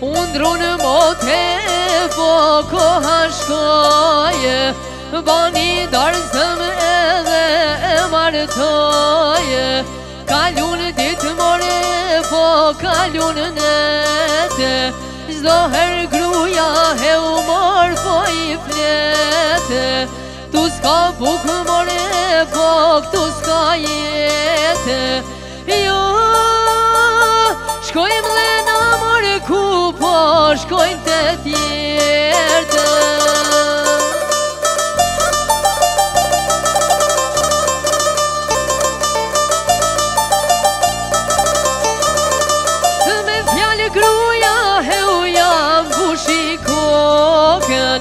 Undru në mote, po koha shkoje, bani darzëm edhe e martoje. Kalun ditë more, po kalun nete, çdo her gruja he umor po i flete. Tu s'ka buk more, po këtu s'ka jete. Jo, shkojmë dhe na more ku, po shkojnë të tjertë. Gruja heu jam bushi kokën,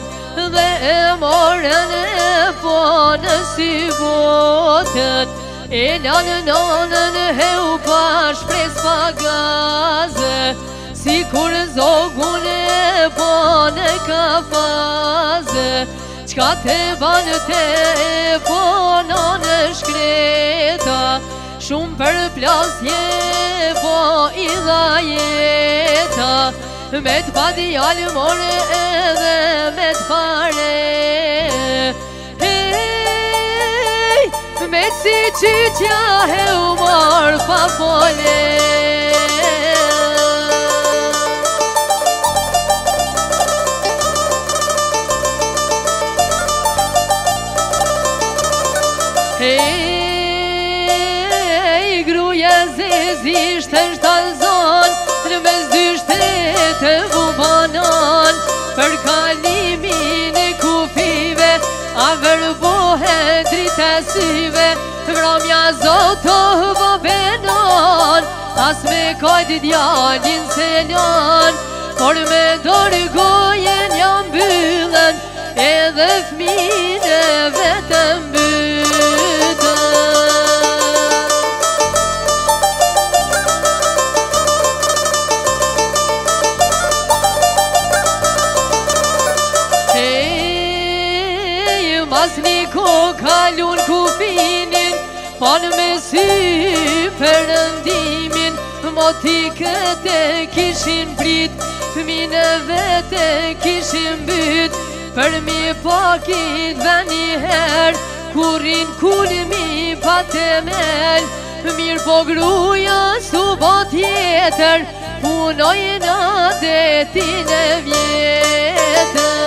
dhe e morën e po në si botën. E lanë nonën heu pa shpres pa gaze, si kur zogun e po në kafaze. Qka te banë te po në shkreta, shumë për plasje po i dha jeta. Me t'pa djallë more edhe me t'pare, hey, me si qytja he umar pa fole. Zezisht e shtalzon, në mes dy shtete vu banon. Për kalimin e kufive, a verbohe drita syve, vramja zoto vo benon. As me kajt djallin se lan, por me dorgojen jam byllen, edhe fmine vetëm bytën. Mas një ko kalun kufinin, pan me sy përëndimin. Moti këte kishin prit, fmine vete kishin byt. Për mi pakit ve njëher, kurin kulmi pa temel. Mirë po gruja su bo tjetër, punojnë detin e vjetër.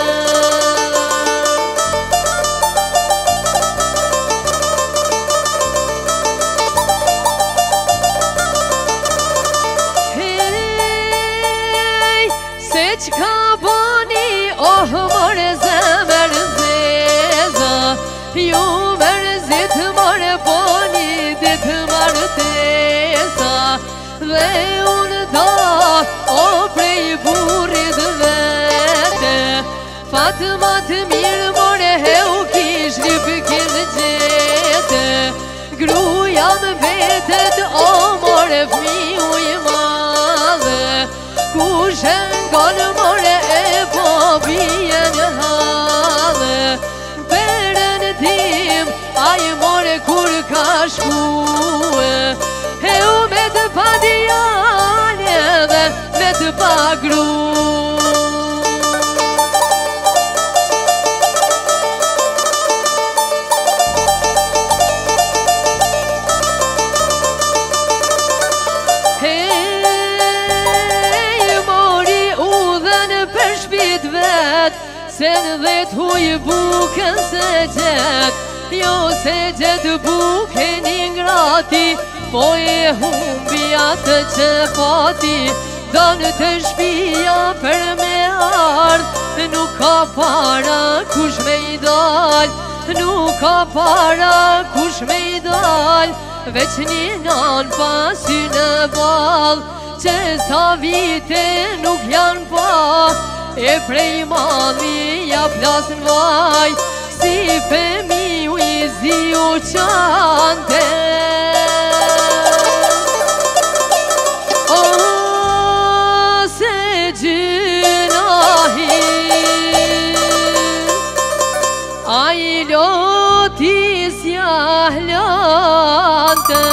Qka boni, oh more zemër zeza, ju mërzit more boni ditë martesa. Dhe unë da, o prej burit vete, Fatma të mirë more heu kish lypkin gjete. Gruja më vetet, o more fmi uj madhe, kushen Konë more e po bjen hadhe. Perën tim, aj more kur ka shkue, heu me të pa djallë edhe me të pa gru. Se në dhet huj buken se gjet, jo se gjet buken i ngrati, po e humbi atë që pati. Donë të shpia për me ardh, nuk ka para kush me i dal, nuk ka para kush me i dal. Veç një nan pasy në ball, që sa vite nuk janë pa. E prej madhi ja plasën vaj, si femi u i zi u qante. O, se gjynahi, a i lotis ja hlante.